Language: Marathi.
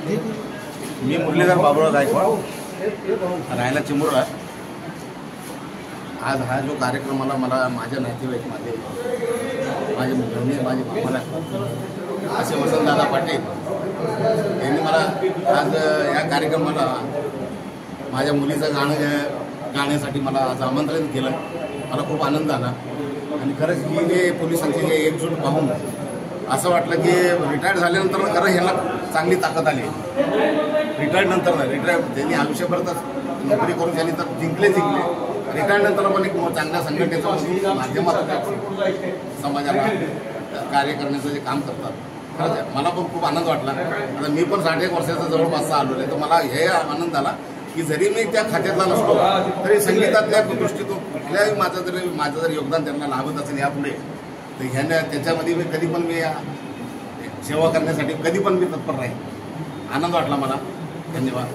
मी मुरलीधर बाबुराव गायकवाड, राहायला चिमुरडा. आज हा जो कार्यक्रम मला माझ्या नातेवाईक माझे बहिणी माझे मामाला असे वसंतदादा पाटील यांनी मला आज या कार्यक्रमाला माझ्या मुलीचं गाण्यासाठी मला आज आमंत्रण केलं. मला खूप आनंद झाला आणि खरंच ही जे पोलिसांची जे एकजूट पाहून असं वाटलं की रिटायर्ड झाल्यानंतर खरं ह्याला चांगली ताकद आली. रिटायर्ड नंतर त्यांनी आयुष्यभरच नोकरी करून त्यांनी तर जिंकले. रिटायर्ड नंतर पण एक चांगल्या संघटनेचं माध्यमातून समाजाला कार्य करण्याचं जे काम करतात. खरंच मला पण खूप आनंद वाटला. आता मी पण 61 वर्षाचा जवळपास आलो आहे, तर मला हे आनंद झाला की जरी मी त्या खात्यातला नसतो तरी संगीतातल्या दृष्टीतून कुठल्याही माझं जर योगदान त्यांना लाभत असेल यापुढे, तर ह्यांना त्याच्यामध्ये मी कधी पण मी सेवा करण्यासाठी कधी पण मी तत्पर राहील. आनंद वाटला मला. धन्यवाद.